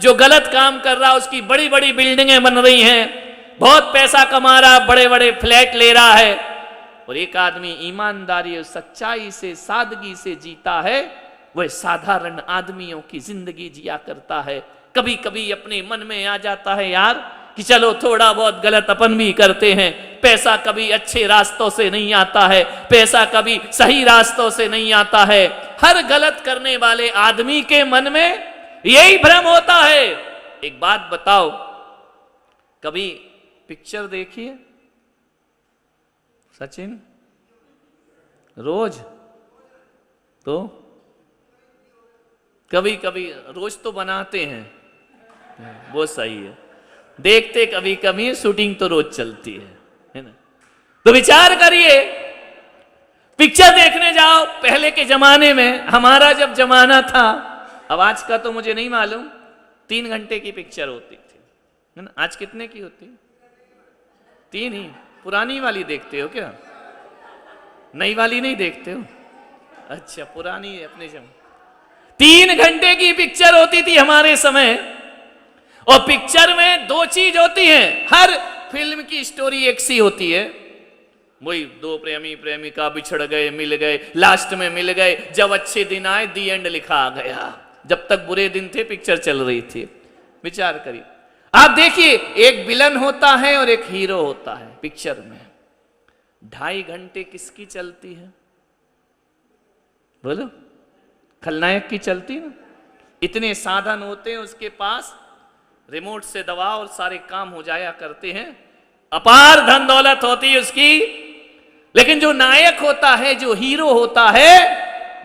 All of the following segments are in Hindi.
जो गलत काम कर रहा उसकी बड़ी बड़ी बिल्डिंगें बन रही हैं, बहुत पैसा कमा रहा, बड़े बड़े फ्लैट ले रहा है, और एक आदमी ईमानदारी और सच्चाई से, सादगी से जीता है, वह साधारण आदमियों की जिंदगी जिया करता है। कभी कभी अपने मन में आ जाता है यार कि चलो थोड़ा बहुत गलत अपन भी करते हैं, पैसा कभी अच्छे रास्तों से नहीं आता है, पैसा कभी सही रास्तों से नहीं आता है। हर गलत करने वाले आदमी के मन में यही भ्रम होता है। एक बात बताओ, कभी पिक्चर देखिए सचिन, रोज? तो कभी कभी रोज तो बनाते हैं, वो सही है, देखते कभी कभी, शूटिंग तो रोज चलती है ना? तो विचार करिए, पिक्चर देखने जाओ। पहले के जमाने में, हमारा जब जमाना था, अब आज का तो मुझे नहीं मालूम, 3 घंटे की पिक्चर होती थी, है ना? आज कितने की होती? 3 ही। पुरानी वाली देखते हो क्या? नई वाली नहीं देखते हो? अच्छा, पुरानी अपने जमाने 3 घंटे की पिक्चर होती थी हमारे समय। और पिक्चर में 2 चीज होती है, हर फिल्म की स्टोरी एक सी होती है, वही 2 प्रेमी प्रेमिका बिछड़ गए, मिल गए, लास्ट में मिल गए, जब अच्छे दिन आए दी एंड लिखा आ गया। जब तक बुरे दिन थे पिक्चर चल रही थी। विचार करिए, आप देखिए, एक विलन होता है और एक हीरो होता है पिक्चर में। 2.5 घंटे किसकी चलती है बोलो? खलनायक की चलती ना। इतने साधन होते हैं उसके पास, रिमोट से दबाओ और सारे काम हो जाया करते हैं, अपार धन दौलत होती है उसकी। लेकिन जो नायक होता है, जो हीरो होता है,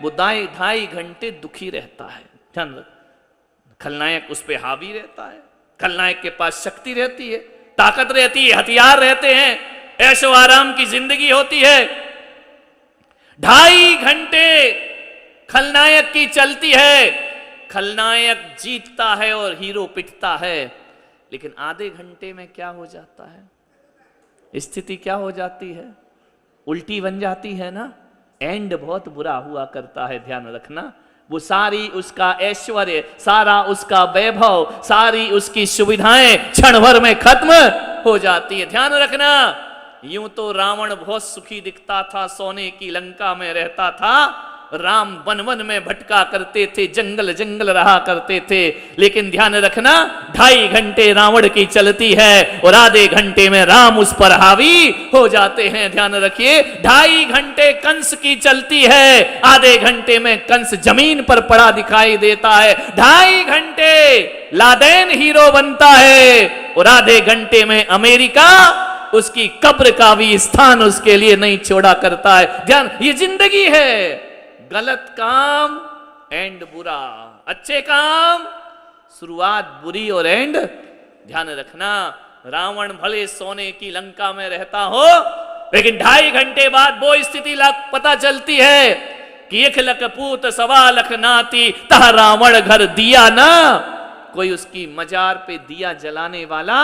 वो 2.5 घंटे दुखी रहता है। ध्यान रख, खलनायक उस पर हावी रहता है, खलनायक के पास शक्ति रहती है, ताकत रहती है, हथियार रहते हैं, ऐशो आराम की जिंदगी होती है। 2.5 घंटे खलनायक की चलती है, खलनायक जीतता है और हीरो पिटता है। लेकिन आधे घंटे में क्या हो जाता है? स्थिति क्या हो जाती है? उल्टी बन जाती है ना। एंड बहुत बुरा हुआ करता है, ध्यान रखना। वो सारी उसका ऐश्वर्य, सारा उसका वैभव, सारी उसकी सुविधाएं क्षण भर में खत्म हो जाती है। ध्यान रखना, यूं तो रावण बहुत सुखी दिखता था, सोने की लंका में रहता था, राम वन वन में भटका करते थे, जंगल जंगल रहा करते थे। लेकिन ध्यान रखना, 2.5 घंटे रावण की चलती है और आधे घंटे में राम उस पर हावी हो जाते हैं। ध्यान रखिए, 2.5 घंटे कंस की चलती है, आधे घंटे में कंस जमीन पर पड़ा दिखाई देता है। 2.5 घंटे लादेन हीरो बनता है और आधे घंटे में अमेरिका उसकी कब्र का भी स्थान उसके लिए नहीं छोड़ा करता है। ध्यान, ये जिंदगी है। गलत काम एंड बुरा, अच्छे काम शुरुआत बुरी और एंड। ध्यान रखना, रावण भले सोने की लंका में रहता हो, लेकिन 2.5 घंटे बाद वो स्थिति पता चलती है कि 1 लख पूत 1.25 लख नाती, तह रावण घर दिया ना। कोई उसकी मजार पे दिया जलाने वाला।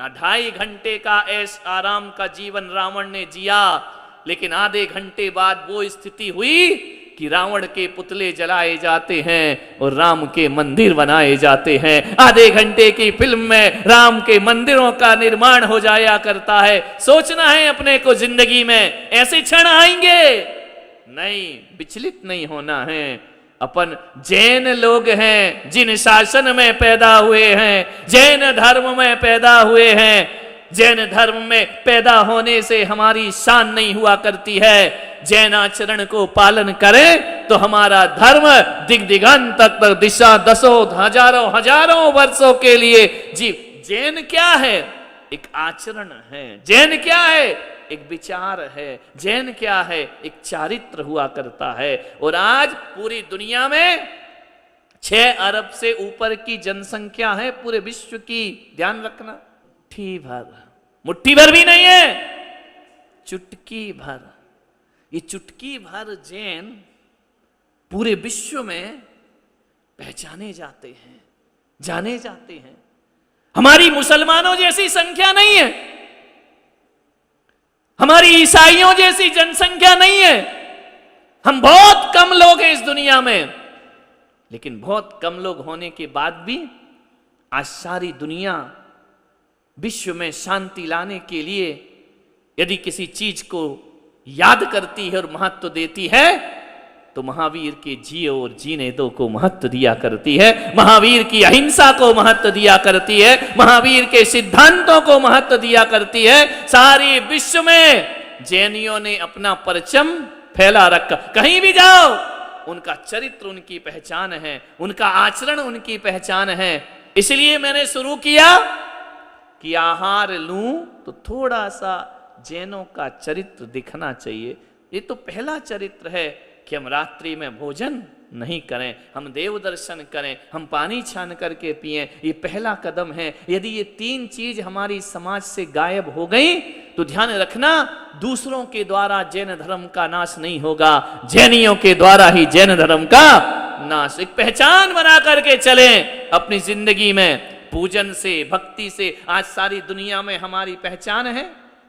2.5 घंटे का ऐश आराम का जीवन रावण ने जिया, लेकिन आधे घंटे बाद वो स्थिति हुई कि रावण के पुतले जलाए जाते हैं और राम के मंदिर बनाए जाते हैं। आधे घंटे की फिल्म में राम के मंदिरों का निर्माण हो जाया करता है। सोचना है अपने को, जिंदगी में ऐसे क्षण आएंगे नहीं, विचलित नहीं होना है। अपन जैन लोग हैं, जिन शासन में पैदा हुए हैं, जैन धर्म में पैदा हुए हैं। जैन धर्म में पैदा होने से हमारी शान नहीं हुआ करती है। जैन आचरण को पालन करें तो हमारा धर्म दिग्दिगंत तक दिशा दसों हजारों वर्षों के लिए जी। जैन क्या है? एक आचरण है। जैन क्या है? एक विचार है। जैन क्या है? एक चारित्र हुआ करता है। और आज पूरी दुनिया में 6 अरब से ऊपर की जनसंख्या है पूरे विश्व की। ध्यान रखना, मुट्ठी भर भी नहीं है, चुटकी भर। ये चुटकी भर जैन पूरे विश्व में पहचाने जाते हैं, जाने जाते हैं। हमारी मुसलमानों जैसी संख्या नहीं है, हमारी ईसाइयों जैसी जनसंख्या नहीं है। हम बहुत कम लोग हैं इस दुनिया में, लेकिन बहुत कम लोग होने के बाद भी आज सारी दुनिया विश्व में शांति लाने के लिए यदि किसी चीज को याद करती है और महत्व देती है तो महावीर के जियो और जीने दो को महत्व दिया करती है, महावीर की अहिंसा को महत्व दिया करती है, महावीर के सिद्धांतों को महत्व दिया करती है। सारी विश्व में जैनियों ने अपना परचम फैला रखा, कहीं भी जाओ उनका चरित्र उनकी पहचान है, उनका आचरण उनकी पहचान है। इसलिए मैंने शुरू किया कि आहार लूं तो थोड़ा सा जैनों का चरित्र दिखना चाहिए। ये तो पहला चरित्र है कि हम रात्रि में भोजन नहीं करें, हम देव दर्शन करें, हम पानी छान करके पिएं। ये पहला कदम है। यदि ये तीन चीज हमारी समाज से गायब हो गई तो ध्यान रखना, दूसरों के द्वारा जैन धर्म का नाश नहीं होगा, जैनियों के द्वारा ही जैन धर्म का नाश। एक पहचान बना करके चलें अपनी जिंदगी में, पूजन से, भक्ति से। आज सारी दुनिया में हमारी पहचान है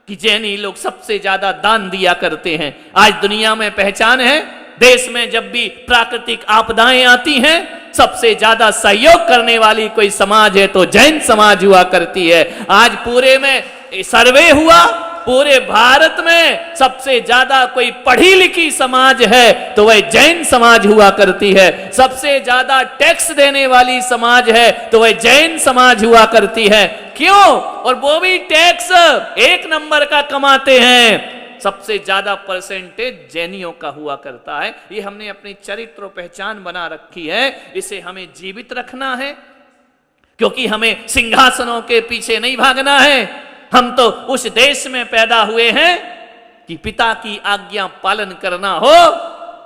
कि जैनी लोग सबसे ज्यादा दान दिया करते हैं। आज दुनिया में पहचान है, देश में जब भी प्राकृतिक आपदाएं आती हैं सबसे ज्यादा सहयोग करने वाली कोई समाज है तो जैन समाज हुआ करती है। आज पूरे में सर्वे हुआ, पूरे भारत में सबसे ज्यादा कोई पढ़ी लिखी समाज है तो वह जैन समाज हुआ करती है। सबसे ज्यादा टैक्स देने वाली समाज है तो वह जैन समाज हुआ करती है। क्यों? और वो भी टैक्स एक नंबर का कमाते हैं, सबसे ज्यादा परसेंटेज जैनियों का हुआ करता है। ये हमने अपनी चरित्र पहचान बना रखी है, इसे हमें जीवित रखना है, क्योंकि हमें सिंहासनों के पीछे नहीं भागना है। हम तो उस देश में पैदा हुए हैं कि पिता की आज्ञा पालन करना हो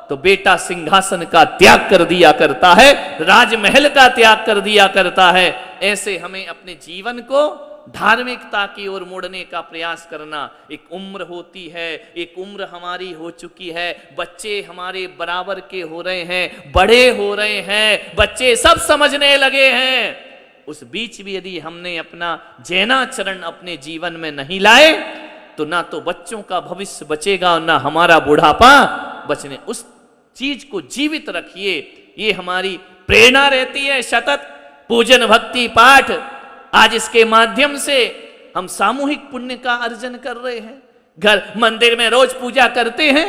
तो बेटा सिंहासन का त्याग कर दिया करता है, राजमहल का त्याग कर दिया करता है। ऐसे हमें अपने जीवन को धार्मिकता की ओर मोड़ने का प्रयास करना। एक उम्र होती है, एक उम्र हमारी हो चुकी है, बच्चे हमारे बराबर के हो रहे हैं, बड़े हो रहे हैं, बच्चे सब समझने लगे हैं। उस बीच भी यदि हमने अपना जैनाचरण अपने जीवन में नहीं लाए तो ना तो बच्चों का भविष्य बचेगा और ना हमारा बुढ़ापा बचने। उस चीज को जीवित रखिए, ये हमारी प्रेरणा रहती है। सतत पूजन भक्ति पाठ, आज इसके माध्यम से हम सामूहिक पुण्य का अर्जन कर रहे हैं। घर मंदिर में रोज पूजा करते हैं,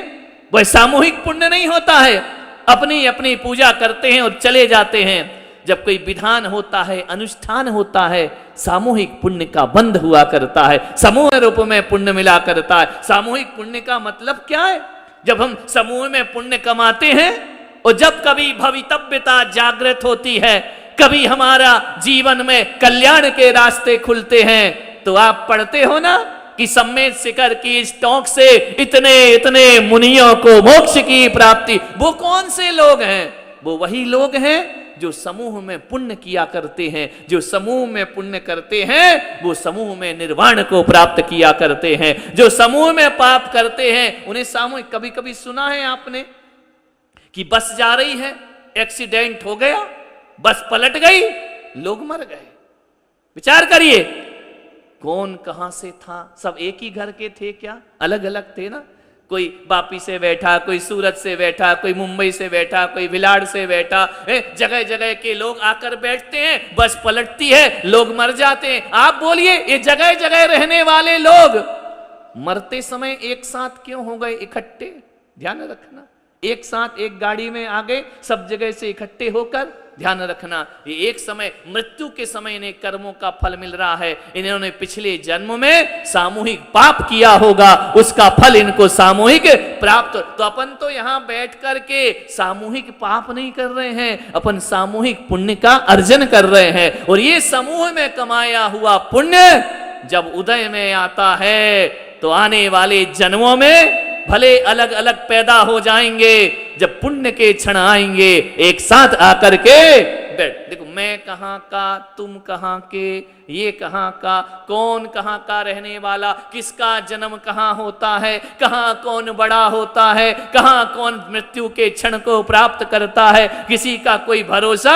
वह सामूहिक पुण्य नहीं होता है, अपनी अपनी पूजा करते हैं और चले जाते हैं। जब कोई विधान होता है, अनुष्ठान होता है, सामूहिक पुण्य का बंध हुआ करता है, समूह रूप में पुण्य मिला करता है। सामूहिक पुण्य का मतलब क्या है? जब हम समूह में पुण्य कमाते हैं और जब कभी भवितव्यता जागृत होती है, कभी हमारा जीवन में कल्याण के रास्ते खुलते हैं, तो आप पढ़ते हो ना कि सम्मेद शिखर की स्टॉक से इतने इतने मुनियों को मोक्ष की प्राप्ति। वो कौन से लोग हैं? वो वही लोग हैं जो समूह में पुण्य किया करते हैं। जो समूह में पुण्य करते हैं वो समूह में निर्वाण को प्राप्त किया करते हैं। जो समूह में पाप करते हैं उन्हें सामूहिक। कभी कभी सुना है आपने कि बस जा रही है, एक्सीडेंट हो गया, बस पलट गई, लोग मर गए। विचार करिए, कौन कहां से था? सब एक ही घर के थे क्या? अलग अलग थे ना। कोई वापी से बैठा, कोई सूरत से बैठा, कोई मुंबई से बैठा, कोई भिलाड़ से बैठा। जगह जगह के लोग आकर बैठते हैं, बस पलटती है, लोग मर जाते हैं। आप बोलिए, ये जगह जगह रहने वाले लोग मरते समय एक साथ क्यों हो गए इकट्ठे? ध्यान रखना, एक साथ एक गाड़ी में आ गए, सब जगह से इकट्ठे होकर। ध्यान रखना, ये एक समय मृत्यु के समय इन्हें कर्मों का फल मिल रहा है। इन्होंने पिछले जन्म में सामूहिक पाप किया होगा, उसका फल इनको सामूहिक प्राप्त। तो अपन तो यहाँ बैठ करके सामूहिक पाप नहीं कर रहे हैं, अपन सामूहिक पुण्य का अर्जन कर रहे हैं। और ये समूह में कमाया हुआ पुण्य जब उदय में आता है तो आने वाले जन्मों में भले अलग अलग पैदा हो जाएंगे, जब पुण्य के क्षण आएंगे एक साथ आकर के बैठ। देखो, मैं कहाँ का, तुम कहाँ के, ये कहाँ का, कौन कहाँ का रहने वाला, किसका जन्म कहाँ होता है, कहाँ कौन बड़ा होता है, कहाँ कौन मृत्यु के क्षण को प्राप्त करता है, किसी का कोई भरोसा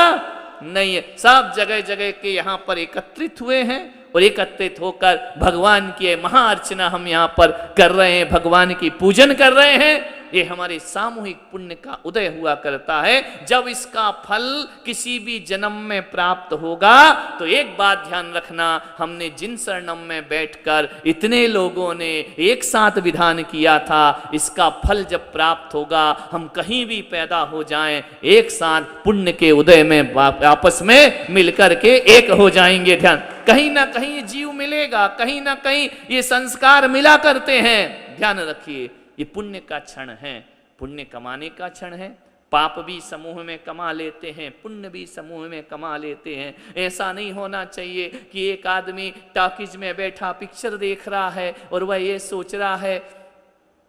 नहीं है। सब जगह जगह के यहाँ पर एकत्रित हुए हैं और एकत्रित होकर भगवान की महाअर्चना हम यहाँ पर कर रहे हैं, भगवान की पूजन कर रहे हैं। ये हमारे सामूहिक पुण्य का उदय हुआ करता है। जब इसका फल किसी भी जन्म में प्राप्त होगा तो एक बात ध्यान रखना, हमने जिन शरणम में बैठकर इतने लोगों ने एक साथ विधान किया था, इसका फल जब प्राप्त होगा, हम कहीं भी पैदा हो जाएं, एक साथ पुण्य के उदय में आपस में मिलकर के एक हो जाएंगे। ध्यान, कहीं ना कहीं जीव मिलेगा, कहीं ना कहीं ये संस्कार मिला करते हैं। ध्यान रखिए, ये पुण्य का क्षण है, पुण्य कमाने का क्षण है। पाप भी समूह में कमा लेते हैं, पुण्य भी समूह में कमा लेते हैं। ऐसा नहीं होना चाहिए कि एक आदमी टॉकीज में बैठा पिक्चर देख रहा है और वह ये सोच रहा है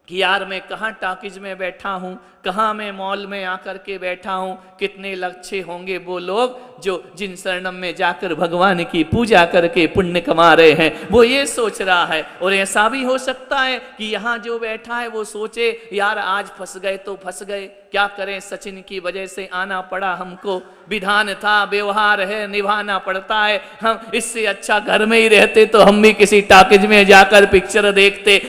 कि यार मैं कहाँ टॉकीज में बैठा हूँ, कहाँ मैं मॉल में आकर के बैठा हूँ, कितने लच्छे होंगे वो लोग जो जिन शरणम में जाकर भगवान की पूजा करके पुण्य कमा रहे हैं, वो ये सोच रहा है। और ऐसा भी हो सकता है कि यहाँ जो बैठा है वो सोचे यार आज फंस गए तो फंस गए, क्या करें, सचिन की वजह से आना पड़ा हमको, विधान था, व्यवहार है, निभाना पड़ता है, हम इससे अच्छा घर में ही रहते तो हम भी किसी टॉकीज में जाकर पिक्चर देखते।